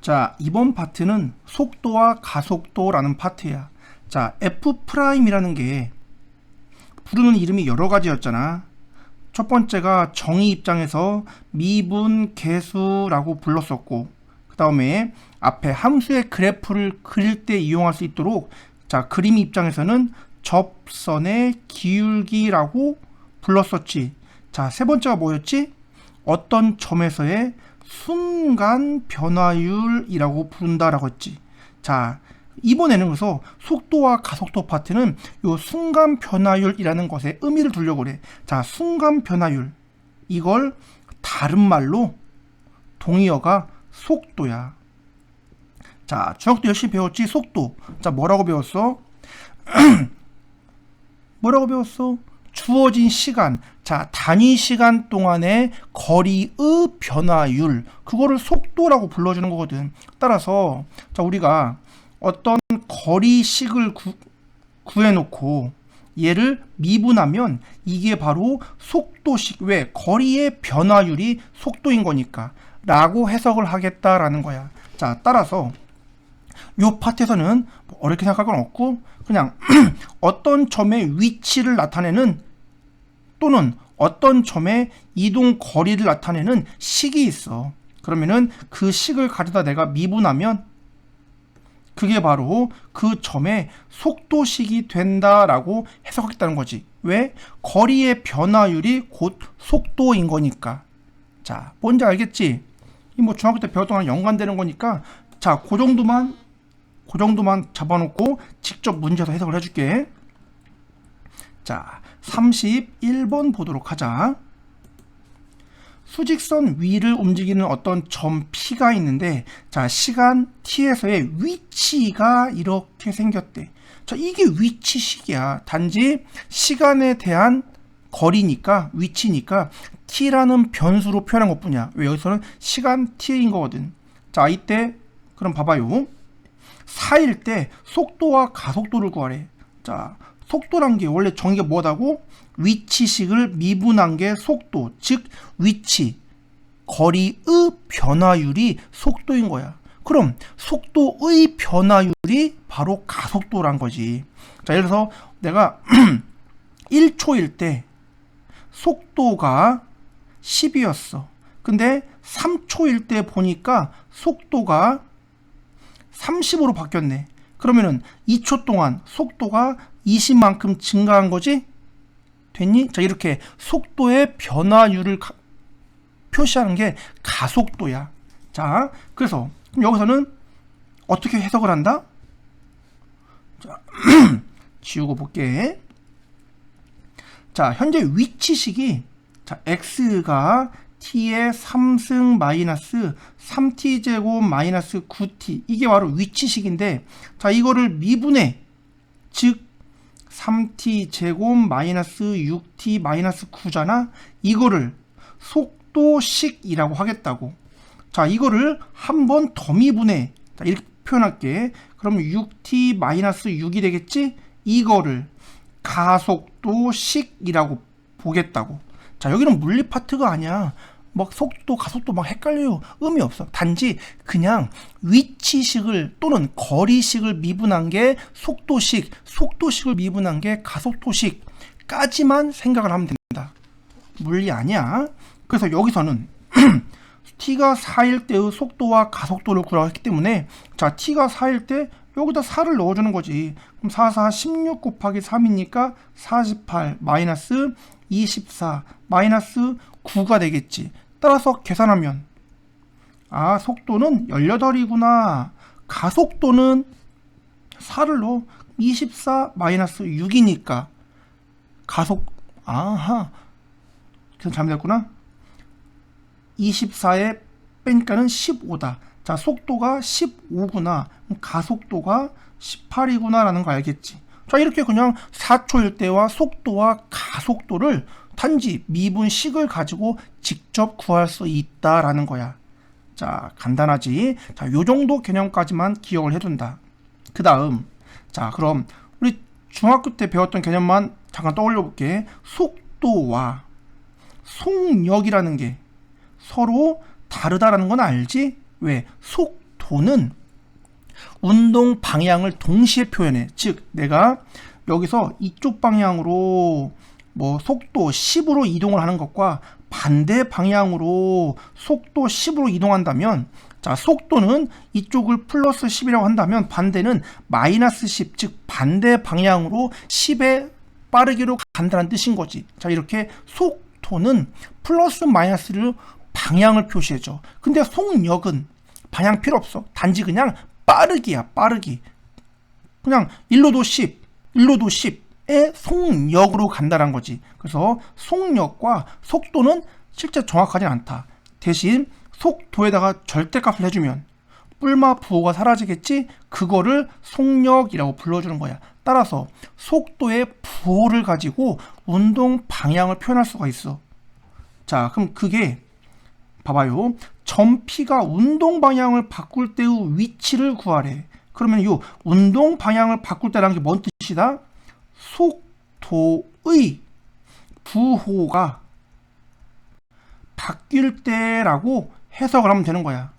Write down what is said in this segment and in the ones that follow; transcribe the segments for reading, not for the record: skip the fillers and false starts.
자, 이번 파트는 속도와 가속도라는 파트야. 자, F'이라는 게 부르는 이름이 여러 가지였잖아. 첫 번째가 정의 입장에서 미분, 계수라고 불렀었고, 그 다음에 앞에 함수의 그래프를 그릴 때 이용할 수 있도록, 자, 그림 입장에서는 접선의 기울기라고 불렀었지. 자, 세 번째가 뭐였지? 어떤 점에서의 순간 변화율이라고 부른다라고 했지. 자, 이번에는 그래서 속도와 가속도 파트는 요 순간 변화율이라는 것에 의미를 두려고 그래. 자, 순간 변화율. 이걸 다른 말로 동의어가 속도야. 자, 중학도 열심히 배웠지? 속도. 자, 뭐라고 배웠어? 뭐라고 배웠어? 주어진 시간, 자, 단위 시간 동안의 거리의 변화율, 그거를 속도라고 불러주는 거거든. 따라서 자, 우리가 어떤 거리식을 구해놓고 얘를 미분하면 이게 바로 속도식, 왜? 거리의 변화율이 속도인 거니까 라고 해석을 하겠다라는 거야. 자, 따라서 요 파트에서는 어렵게 생각할 건 없고 그냥 어떤 점의 위치를 나타내는 또는 어떤 점의 이동 거리를 나타내는 식이 있어. 그러면은 그 식을 가져다 내가 미분하면 그게 바로 그 점의 속도식이 된다라고 해석하겠다는 거지. 왜? 거리의 변화율이 곧 속도인 거니까. 자, 뭔지 알겠지? 이 뭐 중학교 때 배웠던 거랑 연관되는 거니까 자, 그 정도만 잡아놓고 직접 문제에서 해석을 해줄게. 자, 31번 보도록 하자. 수직선 위를 움직이는 어떤 점 P가 있는데, 자, 시간 T에서의 위치가 이렇게 생겼대. 자, 이게 위치식이야. 단지 시간에 대한 거리니까, 위치니까 T라는 변수로 표현한 것 뿐이야. 왜? 여기서는 시간 T인 거거든. 자, 이때 그럼 봐봐요. 4일 때 속도와 가속도를 구하래. 자, 속도란 게 원래 정의가 뭐다고? 위치식을 미분한 게 속도, 즉 위치, 거리의 변화율이 속도인 거야. 그럼 속도의 변화율이 바로 가속도란 거지. 자, 예를 들어서 내가 1초일 때 속도가 10이었어. 근데 3초일 때 보니까 속도가 30으로 바뀌었네. 그러면은 2초 동안 속도가 20만큼 증가한 거지? 됐니? 자, 이렇게 속도의 변화율을 표시하는 게 가속도야. 자, 그래서 그럼 여기서는 어떻게 해석을 한다? 자, 지우고 볼게. 자, 현재 위치식이 자, x가 t의 3승 마이너스 3t제곱 마이너스 9t, 이게 바로 위치식인데, 자, 이거를 미분해, 즉 3t제곱 마이너스 6t 마이너스 9잖아. 이거를 속도식이라고 하겠다고. 자, 이거를 한 번 더 미분해. 자, 이렇게 표현할게. 그럼 6t 마이너스 6이 되겠지? 이거를 가속도식이라고 보겠다고. 자, 여기는 물리 파트가 아니야. 막 속도, 가속도 막 헷갈려요. 의미 없어. 단지 그냥 위치식을 또는 거리식을 미분한 게 속도식, 속도식을 미분한 게 가속도식까지만 생각을 하면 된다. 물리 아니야. 그래서 여기서는 t가 4일 때의 속도와 가속도를 구하라고 했기 때문에, 자, t가 4일 때 여기다 4를 넣어주는 거지. 그럼 4, 4, 16 곱하기 3이니까 48 마이너스 24 마이너스 9가 되겠지. 따라서 계산하면 아, 속도는 18이구나. 가속도는 4를 넣어. 24 마이너스 6이니까 아하, 계산 잘못했구나. 24에 빼니까는 15다. 자, 속도가 15구나. 가속도가 18이구나 라는 거 알겠지. 자, 이렇게 그냥 4초일 때와 속도와 가속도를 단지 미분식을 가지고 직접 구할 수 있다라는 거야. 자, 간단하지? 자, 요 정도 개념까지만 기억을 해둔다. 그 다음, 자, 그럼 우리 중학교 때 배웠던 개념만 잠깐 떠올려 볼게. 속도와 속력이라는 게 서로 다르다라는 건 알지? 왜? 속도 속도는 운동 방향을 동시에 표현해. 즉 내가 여기서 이쪽 방향으로 뭐 속도 10으로 이동을 하는 것과 반대 방향으로 속도 10으로 이동한다면, 자 속도는 이쪽을 플러스 10이라고 한다면 반대는 마이너스 10, 즉 반대 방향으로 10의 빠르기로 간다는 뜻인 거지. 자 이렇게 속도는 플러스 마이너스를 방향을 표시해줘. 근데 속력은 방향 필요 없어. 단지 그냥 빠르기야, 빠르기. 그냥 1로도 10, 1로도 10의 속력으로 간다는 거지. 그래서 속력과 속도는 실제 정확하지 않다. 대신 속도에다가 절대값을 해주면 뿔마 부호가 사라지겠지? 그거를 속력이라고 불러주는 거야. 따라서 속도의 부호를 가지고 운동 방향을 표현할 수가 있어. 자, 그럼 그게 봐봐요. 점 P가 운동 방향을 바꿀 때의 위치를 구하래. 그러면 이 운동 방향을 바꿀 때라는 게 뭔 뜻이다? 속도의 부호가 바뀔 때라고 해석을 하면 되는 거야.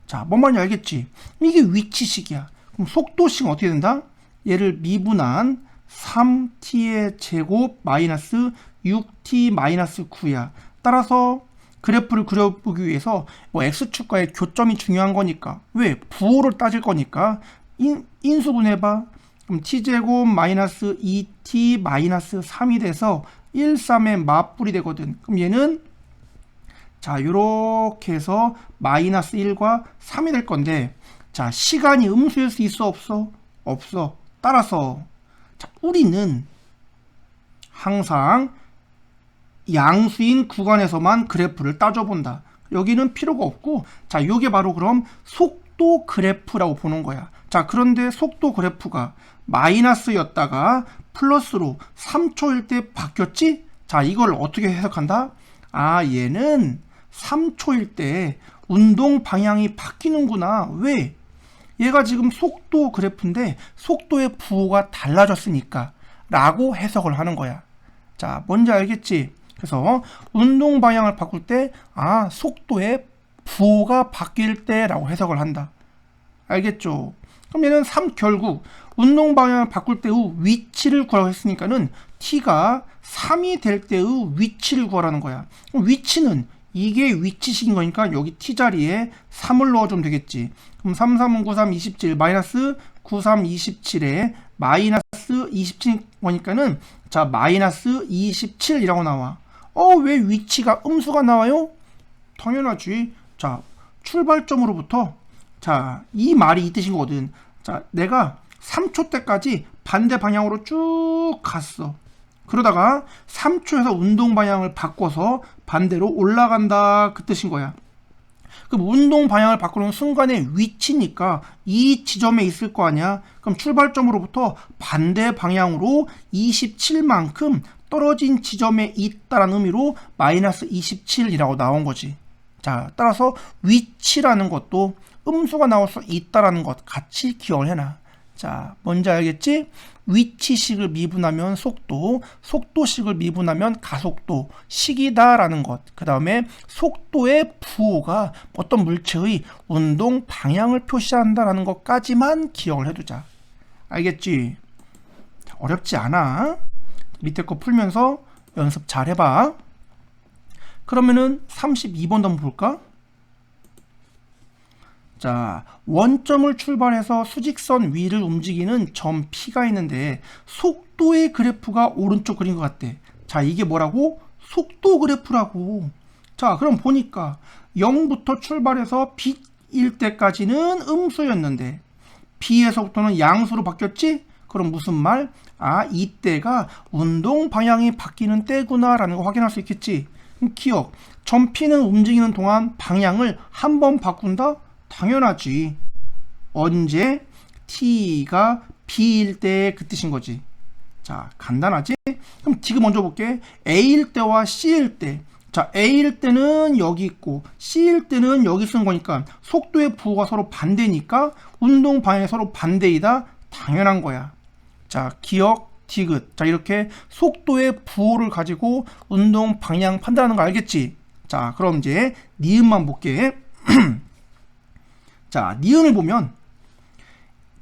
자, 뭔 말인지 알겠지? 이게 위치식이야. 그럼 속도식은 어떻게 된다? 얘를 미분한 3t의 제곱 마이너스 6t 마이너스 9야. 따라서 그래프를 그려보기 위해서 뭐 x축과의 교점이 중요한 거니까, 왜? 부호를 따질 거니까 인수분해봐. 그럼 t제곱 마이너스 2t 마이너스 3이 돼서 1, 3의 맞불이 되거든. 그럼 얘는 자 요렇게 해서 마이너스 1과 3이 될 건데, 자 시간이 음수일 수 있어 없어? 없어. 따라서 자, 우리는 항상 양수인 구간에서만 그래프를 따져본다. 여기는 필요가 없고, 자 요게 바로 그럼 속도 그래프라고 보는 거야. 자 그런데 속도 그래프가 마이너스였다가 플러스로 3초일 때 바뀌었지? 자 이걸 어떻게 해석한다? 아 얘는 3초일 때 운동 방향이 바뀌는구나. 왜? 얘가 지금 속도 그래프인데 속도의 부호가 달라졌으니까 라고 해석을 하는 거야. 자 뭔지 알겠지? 그래서 운동 방향을 바꿀 때 아 속도의 부호가 바뀔 때 라고 해석을 한다. 알겠죠? 그럼 얘는 결국 운동 방향을 바꿀 때의 위치를 구하라고 했으니까는 t가 3이 될 때의 위치를 구하라는 거야. 그럼 위치는 이게 위치식인 거니까 여기 t 자리에 3을 넣어주면 되겠지. 그럼 3, 3은 9, 3, 27 마이너스 9, 3, 27에 마이너스 27 거니까는 자 마이너스 27이라고 나와. 왜 위치가 음수가 나와요? 당연하지. 자 출발점으로부터 자 이 말이 이 뜻인 거거든. 자 내가 3초 때까지 반대 방향으로 쭉 갔어. 그러다가 3초에서 운동 방향을 바꿔서 반대로 올라간다 그 뜻인 거야. 그럼 운동 방향을 바꾸는 순간의 위치니까 이 지점에 있을 거 아니야. 그럼 출발점으로부터 반대 방향으로 27만큼 떨어진 지점에 있다라는 의미로 마이너스 27이라고 나온 거지. 자 따라서 위치라는 것도 음수가 나올 수 있다라는 것 같이 기억을 해놔. 자 뭔지 알겠지? 위치식을 미분하면 속도, 속도식을 미분하면 가속도, 식이다라는 것. 그 다음에 속도의 부호가 어떤 물체의 운동 방향을 표시한다라는 것까지만 기억을 해두자. 알겠지? 어렵지 않아. 밑에 거 풀면서 연습 잘 해봐. 그러면은 32번도 한번 볼까? 자, 원점을 출발해서 수직선 위를 움직이는 점 P가 있는데 속도의 그래프가 오른쪽 그린 것 같대. 자, 이게 뭐라고? 속도 그래프라고. 자, 그럼 보니까 0부터 출발해서 B일 때까지는 음수였는데 B에서부터는 양수로 바뀌었지? 그럼 무슨 말? 아, 이때가 운동 방향이 바뀌는 때구나 라는 거 확인할 수 있겠지. 그럼 기억, 점 P는 움직이는 동안 방향을 한 번 바꾼다? 당연하지. 언제? t가 b일 때 그 뜻인 거지. 자, 간단하지? 그럼 지금 먼저 볼게. a일 때와 c일 때. 자, a일 때는 여기 있고 c일 때는 여기 쓴 거니까 속도의 부호가 서로 반대니까 운동 방향이 서로 반대이다. 당연한 거야. 자, 기억, 디귿. 자, 이렇게 속도의 부호를 가지고 운동 방향 판단하는 거 알겠지? 자, 그럼 이제 니은만 볼게. 자, 니은을 보면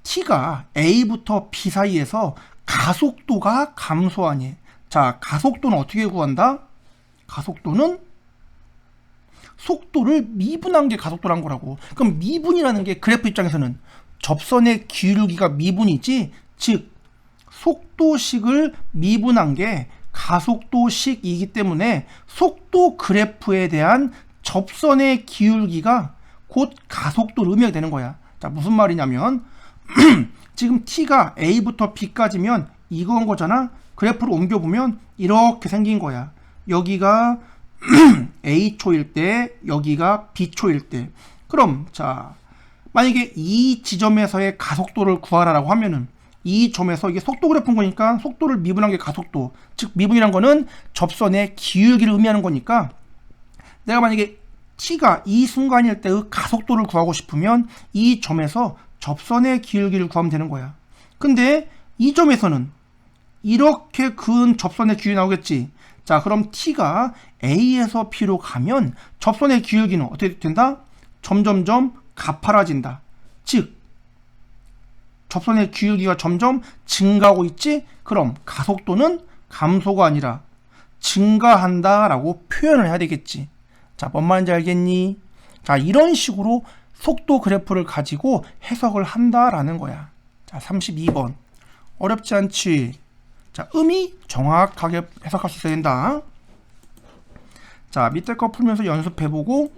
t가 a부터 b 사이에서 가속도가 감소하니. 자, 가속도는 어떻게 구한다? 가속도는 속도를 미분한 게 가속도란 거라고. 그럼 미분이라는 게 그래프 입장에서는 접선의 기울기가 미분이지, 즉 속도식을 미분한 게 가속도식이기 때문에 속도 그래프에 대한 접선의 기울기가 곧 가속도를 의미하게 되는 거야. 자, 무슨 말이냐면 지금 t가 a부터 b까지면 이건 거잖아. 그래프를 옮겨보면 이렇게 생긴 거야. 여기가 a초일 때, 여기가 b초일 때. 그럼 자, 만약에 이 지점에서의 가속도를 구하라라고 하면은 이 점에서 이게 속도 그래프인 거니까 속도를 미분한 게 가속도, 즉 미분이란 거는 접선의 기울기를 의미하는 거니까 내가 만약에 t가 이 순간일 때의 가속도를 구하고 싶으면 이 점에서 접선의 기울기를 구하면 되는 거야. 근데 이 점에서는 이렇게 그은 접선의 기울기 나오겠지. 자, 그럼 t가 a에서 b로 가면 접선의 기울기는 어떻게 된다? 점점점 가파라진다. 즉 접선의 기울기가 점점 증가하고 있지? 그럼 가속도는 감소가 아니라 증가한다 라고 표현을 해야 되겠지. 자, 뭔 말인지 알겠니? 자, 이런 식으로 속도 그래프를 가지고 해석을 한다라는 거야. 자, 32번. 어렵지 않지? 자, 의미 정확하게 해석할 수 있어야 된다. 자, 밑에 거 풀면서 연습해보고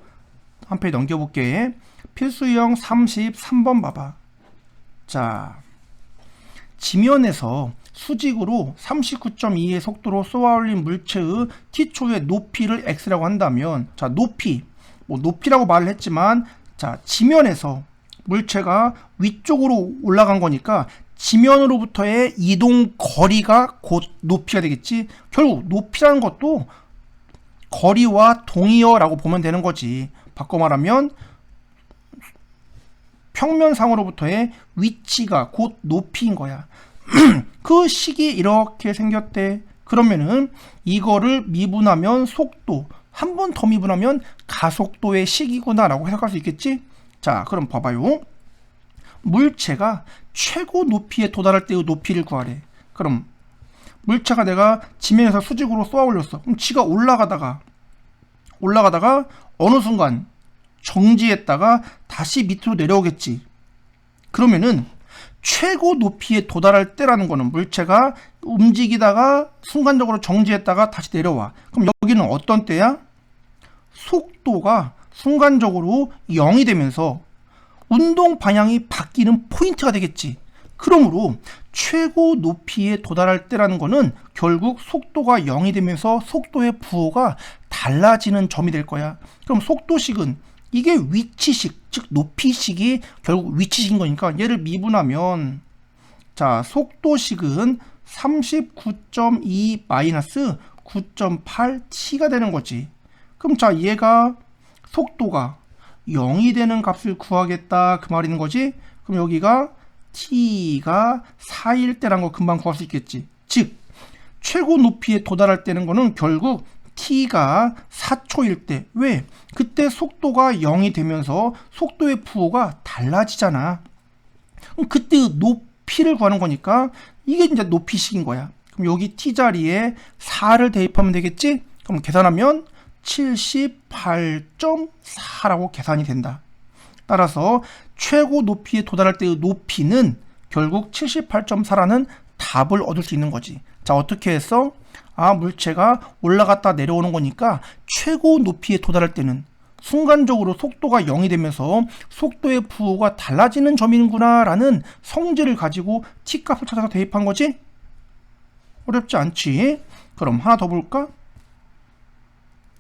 한 페이지 넘겨볼게. 필수형 33번 봐봐. 자, 지면에서 수직으로 39.2의 속도로 쏘아올린 물체의 t초의 높이를 x라고 한다면, 자, 높이, 뭐 높이라고 말을 했지만, 자, 지면에서 물체가 위쪽으로 올라간 거니까 지면으로부터의 이동 거리가 곧 높이가 되겠지. 결국 높이라는 것도 거리와 동의어라고 보면 되는 거지. 바꿔 말하면 평면상으로부터의 위치가 곧 높이인 거야. 그 식이 이렇게 생겼대. 그러면은 이거를 미분하면 속도, 한 번 더 미분하면 가속도의 식이구나 라고 해석할 수 있겠지. 자, 그럼 봐봐요. 물체가 최고 높이에 도달할 때의 높이를 구하래. 그럼 물체가 내가 지면에서 수직으로 쏘아 올렸어. 그럼 지가 올라가다가 어느 순간 정지했다가 다시 밑으로 내려오겠지. 그러면은 최고 높이에 도달할 때라는 거는 물체가 움직이다가 순간적으로 정지했다가 다시 내려와. 그럼 여기는 어떤 때야? 속도가 순간적으로 0이 되면서 운동 방향이 바뀌는 포인트가 되겠지. 그러므로 최고 높이에 도달할 때라는 거는 결국 속도가 0이 되면서 속도의 부호가 달라지는 점이 될 거야. 그럼 속도식은 이게 위치식, 즉 높이식이 결국 위치식인 거니까 얘를 미분하면, 자, 속도식은 39.2 마이너스 9.8t가 되는 거지. 그럼 자, 얘가 속도가 0이 되는 값을 구하겠다 그 말인 거지. 그럼 여기가 t가 4일 때란 거 금방 구할 수 있겠지. 즉 최고 높이에 도달할 때는 거는 결국 t가 4초일 때. 왜? 그때 속도가 0이 되면서 속도의 부호가 달라지잖아. 그럼 그때 높이를 구하는 거니까 이게 이제 높이식인 거야. 그럼 여기 t 자리에 4를 대입하면 되겠지? 그럼 계산하면 78.4라고 계산이 된다. 따라서 최고 높이에 도달할 때의 높이는 결국 78.4라는 답을 얻을 수 있는 거지. 자, 어떻게 해서? 아, 물체가 올라갔다 내려오는 거니까 최고 높이에 도달할 때는 순간적으로 속도가 0이 되면서 속도의 부호가 달라지는 점이구나 라는 성질을 가지고 t값을 찾아서 대입한 거지? 어렵지 않지? 그럼 하나 더 볼까?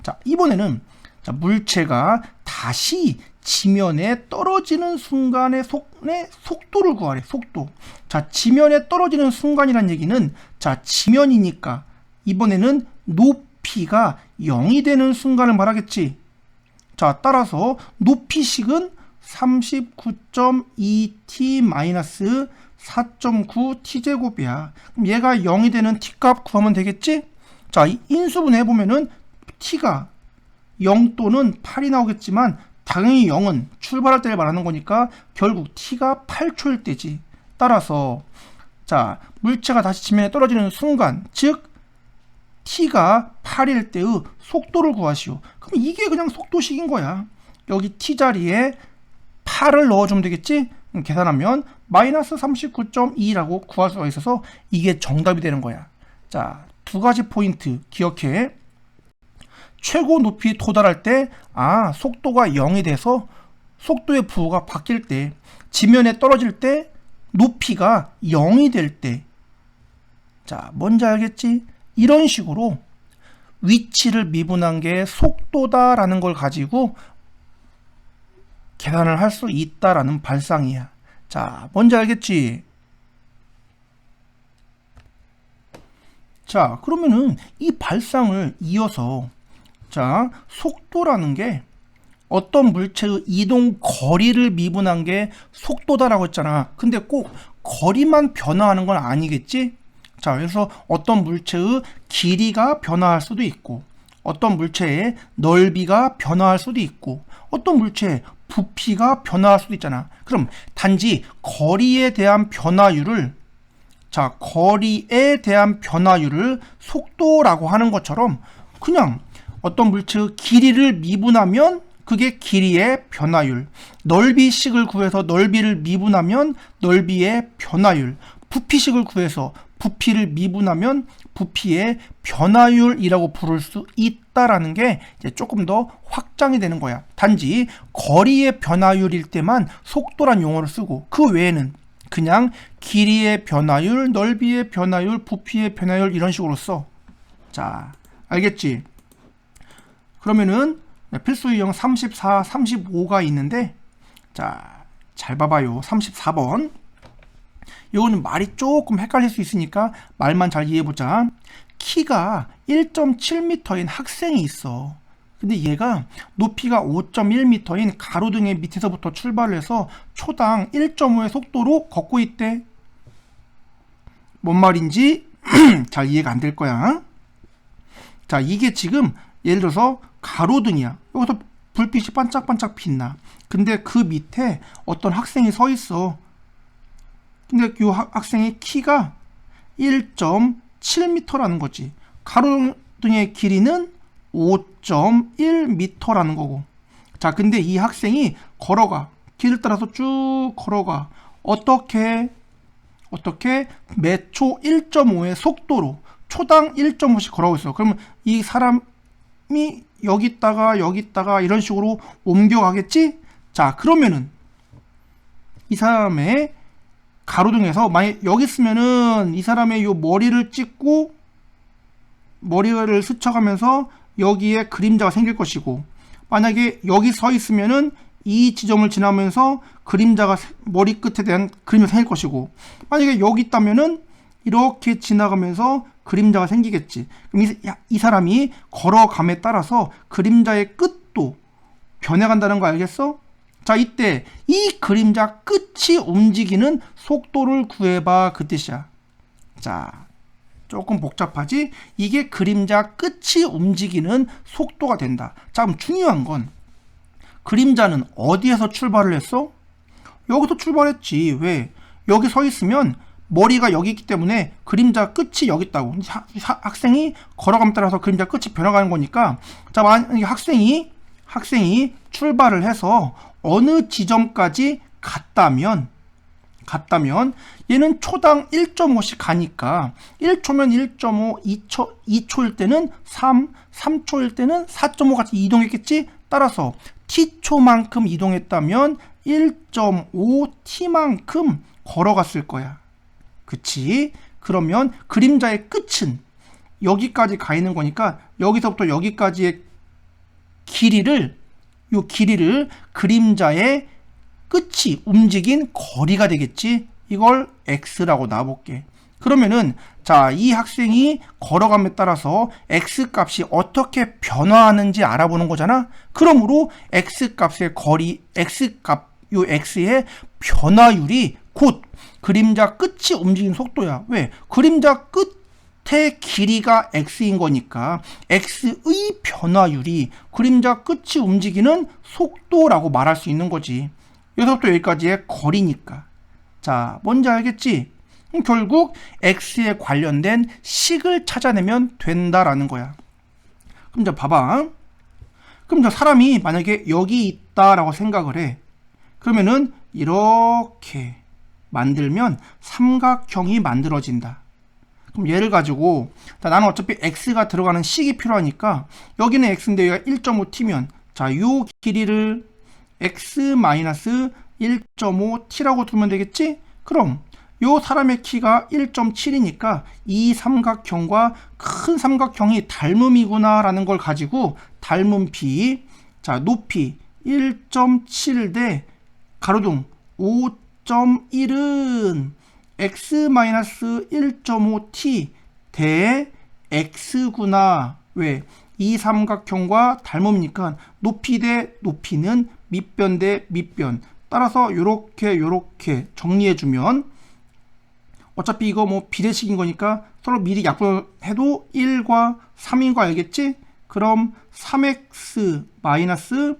자, 이번에는 자, 물체가 다시 지면에 떨어지는 순간의 속도를 구하래. 속도. 자, 지면에 떨어지는 순간이란 얘기는, 자, 지면이니까 이번에는 높이가 0이 되는 순간을 말하겠지. 자, 따라서 높이식은 39.2t-4.9t제곱이야. 그럼 얘가 0이 되는 t값 구하면 되겠지? 자, 이 인수분 해보면은 t가 0 또는 8이 나오겠지만 당연히 0은 출발할 때를 말하는 거니까 결국 t가 8초일 때지. 따라서 자, 물체가 다시 지면에 떨어지는 순간, 즉 t가 8일 때의 속도를 구하시오. 그럼 이게 그냥 속도식인 거야. 여기 t 자리에 8을 넣어주면 되겠지? 계산하면 마이너스 39.2라고 구할 수가 있어서 이게 정답이 되는 거야. 자, 두 가지 포인트 기억해. 최고 높이 도달할 때, 속도가 0이 돼서 속도의 부호가 바뀔 때, 지면에 떨어질 때, 높이가 0이 될 때. 자, 뭔지 알겠지? 이런 식으로 위치를 미분한 게 속도다라는 걸 가지고 계산을 할 수 있다라는 발상이야. 자, 뭔지 알겠지? 자, 그러면은 이 발상을 이어서 자, 속도라는 게 어떤 물체의 이동 거리를 미분한 게 속도다라고 했잖아. 근데 꼭 거리만 변화하는 건 아니겠지? 자, 그래서 어떤 물체의 길이가 변화할 수도 있고, 어떤 물체의 넓이가 변화할 수도 있고, 어떤 물체의 부피가 변화할 수도 있잖아. 그럼 단지 거리에 대한 변화율을, 자, 거리에 대한 변화율을 속도라고 하는 것처럼 그냥 어떤 물체의 길이를 미분하면 그게 길이의 변화율, 넓이식을 구해서 넓이를 미분하면 넓이의 변화율, 부피식을 구해서 부피를 미분하면 부피의 변화율이라고 부를 수 있다라는 게 이제 조금 더 확장이 되는 거야. 단지 거리의 변화율일 때만 속도란 용어를 쓰고 그 외에는 그냥 길이의 변화율, 넓이의 변화율, 부피의 변화율 이런 식으로 써. 자, 알겠지? 그러면은 필수 유형 34, 35가 있는데 자, 잘 봐봐요. 34번. 이거는 말이 조금 헷갈릴 수 있으니까 말만 잘 이해해보자. 키가 1.7m인 학생이 있어. 근데 얘가 높이가 5.1m인 가로등의 밑에서부터 출발을 해서 초당 1.5의 속도로 걷고 있대. 뭔 말인지 잘 이해가 안 될 거야. 자, 이게 지금 예를 들어서 가로등이야. 여기서 불빛이 반짝반짝 빛나. 근데 그 밑에 어떤 학생이 서 있어. 근데 이 학생의 키가 1.7m라는 거지. 가로등의 길이는 5.1m라는 거고. 자, 근데 이 학생이 걸어가. 길을 따라서 쭉 걸어가. 어떻게 매초 1.5의 속도로 초당 1.5씩 걸어가고 있어. 그러면 이 사람이 여기 있다가 이런 식으로 옮겨가겠지? 자, 그러면은 이 사람의 가로등에서 만약 여기 있으면은 이 사람의 요 머리를 찍고 머리를 스쳐가면서 여기에 그림자가 생길 것이고, 만약에 여기 서 있으면은 이 지점을 지나면서 그림자가 머리 끝에 대한 그림이 생길 것이고, 만약에 여기 있다면은 이렇게 지나가면서 그림자가 생기겠지. 그럼 이 사람이 걸어감에 따라서 그림자의 끝도 변해간다는 거 알겠어? 자, 이때 이 그림자 끝이 움직이는 속도를 구해봐 그 뜻이야. 자, 조금 복잡하지? 이게 그림자 끝이 움직이는 속도가 된다. 자, 그럼 중요한 건 그림자는 어디에서 출발을 했어? 여기서 출발했지. 왜? 여기 서 있으면 머리가 여기 있기 때문에 그림자 끝이 여기 있다고. 학생이 걸어감에 따라서 그림자 끝이 변화가는 거니까, 자, 만약에 학생이 출발을 해서 어느 지점까지 갔다면 얘는 초당 1.5씩 가니까 1초면 1.5, 2초일 때는 3초일 때는 4.5 같이 이동했겠지? 따라서 t초만큼 이동했다면 1.5t만큼 걸어갔을 거야. 그치? 그러면 그림자의 끝은 여기까지 가 있는 거니까 여기서부터 여기까지의 길이를 그림자의 끝이 움직인 거리가 되겠지. 이걸 x라고 놔볼게. 그러면은 자, 이 학생이 걸어감에 따라서 x 값이 어떻게 변화하는지 알아보는 거잖아. 그러므로 x 값의 거리, 요 x의 변화율이 곧 그림자 끝이 움직이는 속도야. 왜? 그림자 끝 끝의 길이가 x인 거니까 x의 변화율이 그림자 끝이 움직이는 속도라고 말할 수 있는 거지. 여기서부터 여기까지의 거리니까. 자, 뭔지 알겠지? 결국 x에 관련된 식을 찾아내면 된다라는 거야. 그럼 자 봐봐. 그럼 저 사람이 만약에 여기 있다라고 생각을 해. 그러면은 이렇게 만들면 삼각형이 만들어진다. 그럼 얘를 가지고 나는 어차피 x가 들어가는 식이 필요하니까 여기는 x인데 여기가 1.5t면 자, 요 길이를 x-1.5t라고 두면 되겠지? 그럼 요 사람의 키가 1.7이니까 이 삼각형과 큰 삼각형이 닮음이구나 라는 걸 가지고 닮음 b, 자 높이 1.7 대 가로등 5.1은 x-1.5t 대 x구나. 왜? 이 삼각형과 닮음이니까 높이 대 높이는 밑변 대 밑변. 따라서 요렇게 정리해주면 어차피 이거 뭐 비례식인 거니까 서로 미리 약분해도 1과 3인 거 알겠지? 그럼 3x 마이너스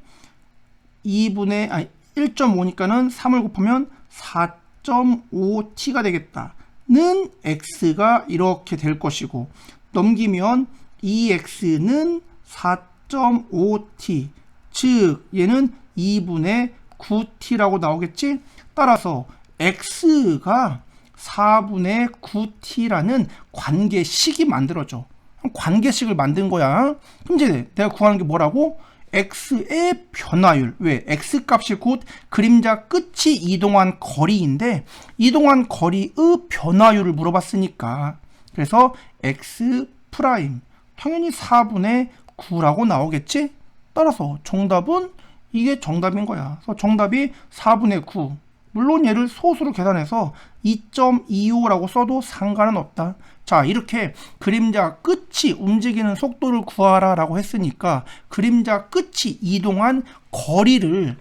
1.5니까는 3을 곱하면 4.5t가 되겠다. 는 x가 이렇게 될 것이고 넘기면 2x는 4.5t 즉 얘는 2분의 9t라고 나오겠지? 따라서 x가 4분의 9t라는 관계식이 만들어져. 관계식을 만든 거야. 그럼 이제 내가 구하는 게 뭐라고? x의 변화율. 왜? x값이 곧 그림자 끝이 이동한 거리인데 이동한 거리의 변화율을 물어봤으니까 그래서 x 프라임 당연히 4분의 9라고 나오겠지? 따라서 정답은 이게 정답인 거야. 그래서 정답이 4분의 9. 물론 얘를 소수로 계산해서 2.25라고 써도 상관은 없다. 자, 이렇게 그림자 끝이 움직이는 속도를 구하라 라고 했으니까 그림자 끝이 이동한 거리를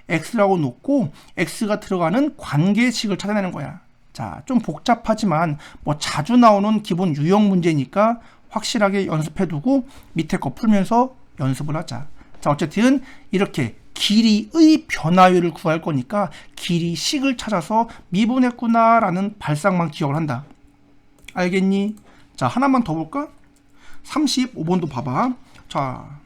x라고 놓고 x가 들어가는 관계식을 찾아내는 거야. 자, 좀 복잡하지만 뭐 자주 나오는 기본 유형 문제니까 확실하게 연습해두고 밑에 거 풀면서 연습을 하자. 자, 어쨌든 이렇게 길이의 변화율을 구할 거니까 길이식을 찾아서 미분했구나 라는 발상만 기억을 한다. 알겠니? 자, 하나만 더 볼까? 35번도 봐봐. 자,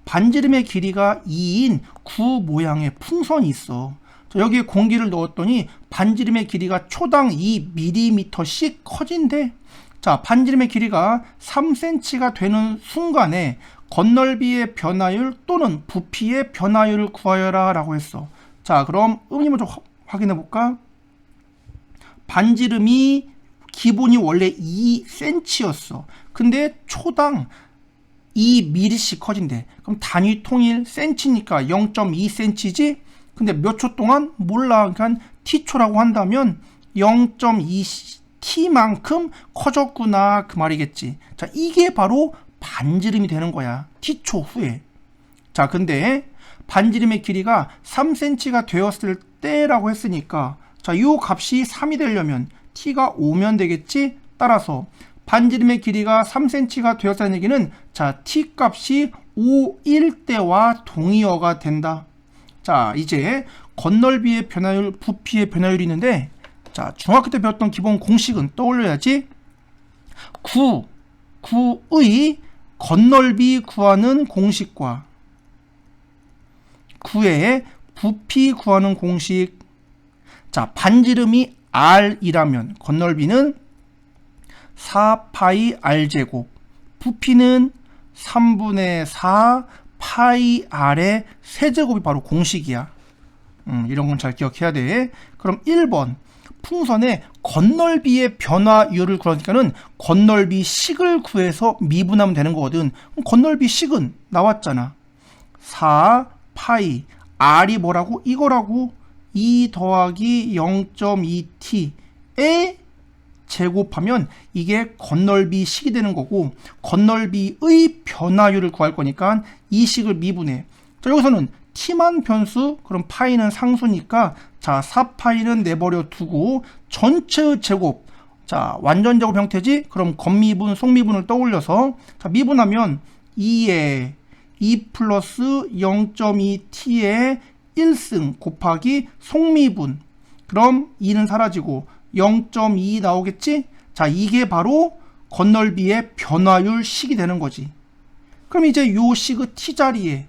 반지름의 길이가 2인 구 모양의 풍선이 있어. 자, 여기에 공기를 넣었더니 반지름의 길이가 초당 2mm씩 커진대. 자, 반지름의 길이가 3cm가 되는 순간에 건널비의 변화율 또는 부피의 변화율을 구하여라 라고 했어. 자, 그럼 의미 먼저 확인해 볼까? 반지름이 기본이 원래 2cm였어. 근데 초당 2mm씩 커진대. 그럼 단위 통일 cm니까 0.2cm지? 근데 몇 초 동안? 몰라. 그러니까 t초라고 한다면 0.2t만큼 커졌구나 그 말이겠지. 자, 이게 바로 반지름이 되는 거야. t초 후에. 자, 근데 반지름의 길이가 3cm가 되었을 때라고 했으니까 자, 이 값이 3이 되려면 t가 5면 되겠지? 따라서 반지름의 길이가 3cm가 되었다는 얘기는 자, t 값이 5일 때와 동의어가 된다. 자, 이제 건널비의 변화율, 부피의 변화율이 있는데 자, 중학교 때 배웠던 기본 공식은 떠올려야지. 9의 건널비 구하는 공식과 9의 부피 구하는 공식. 자, 반지름이 r이라면 건널비는 4파이 r제곱, 부피는 3분의 4 파이 r의 세제곱이 바로 공식이야. 이런 건 잘 기억해야 돼. 그럼 1번 풍선의 건널비의 변화율을 구하니까는 건널비 식을 구해서 미분하면 되는 거거든. 그럼 건널비 식은 나왔잖아. 4 파이 r이 뭐라고? 이거라고. 2 더하기 0.2t에 제곱하면 이게 건널비 식이 되는 거고 건널비의 변화율을 구할 거니까 이 식을 미분해. 자, 여기서는 t만 변수, 그럼 파이는 상수니까 자, 4파이는 내버려 두고 전체의 제곱. 자, 완전제곱 형태지? 그럼 겉미분, 속미분을 떠올려서 자, 미분하면 2에 2 플러스 0.2t의 1승 곱하기 속미분. 그럼 2는 사라지고 0.2 나오겠지? 자, 이게 바로 건널비의 변화율 식이 되는 거지. 그럼 이제 요 식의 t자리에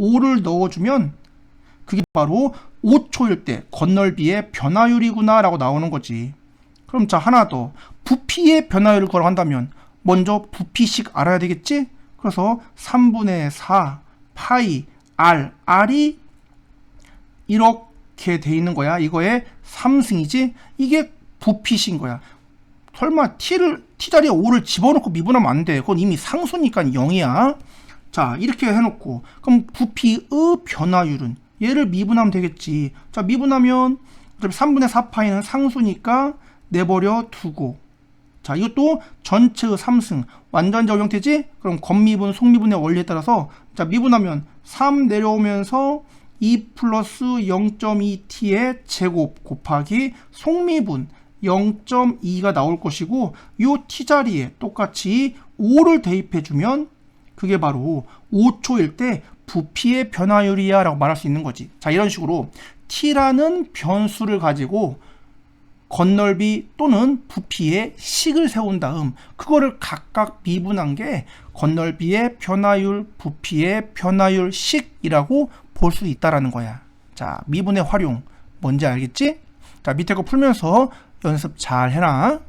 5를 넣어주면 그게 바로 5초일 때 건널비의 변화율이구나 라고 나오는 거지. 그럼 자, 하나 더. 부피의 변화율을 걸어간다면 먼저 부피식 알아야 되겠지? 그래서 3분의 4 파이 r이 이렇게 돼 있는 거야. 이거의 3승이지? 이게 부피식인 거야. 설마 t자리에 5를 집어넣고 미분하면 안 돼. 그건 이미 상수니까 0이야. 자, 이렇게 해놓고 그럼 부피의 변화율은 얘를 미분하면 되겠지. 자, 미분하면 어차피 3분의 4파이는 상수니까 내버려 두고, 자, 이것도 전체의 3승 완전제곱 형태지? 그럼 겉미분, 속미분의 원리에 따라서 자, 미분하면 3 내려오면서 2 플러스 0.2t의 제곱 곱하기 속미분 0.2가 나올 것이고, 요 t자리에 똑같이 5를 대입해주면 그게 바로 5초일 때 부피의 변화율이야 라고 말할 수 있는 거지. 자, 이런 식으로 t라는 변수를 가지고 건널비 또는 부피의 식을 세운 다음 그거를 각각 미분한 게 건널비의 변화율, 부피의 변화율 식이라고 볼 수 있다라는 거야. 자, 미분의 활용 뭔지 알겠지? 자, 밑에 거 풀면서 연습 잘 해라.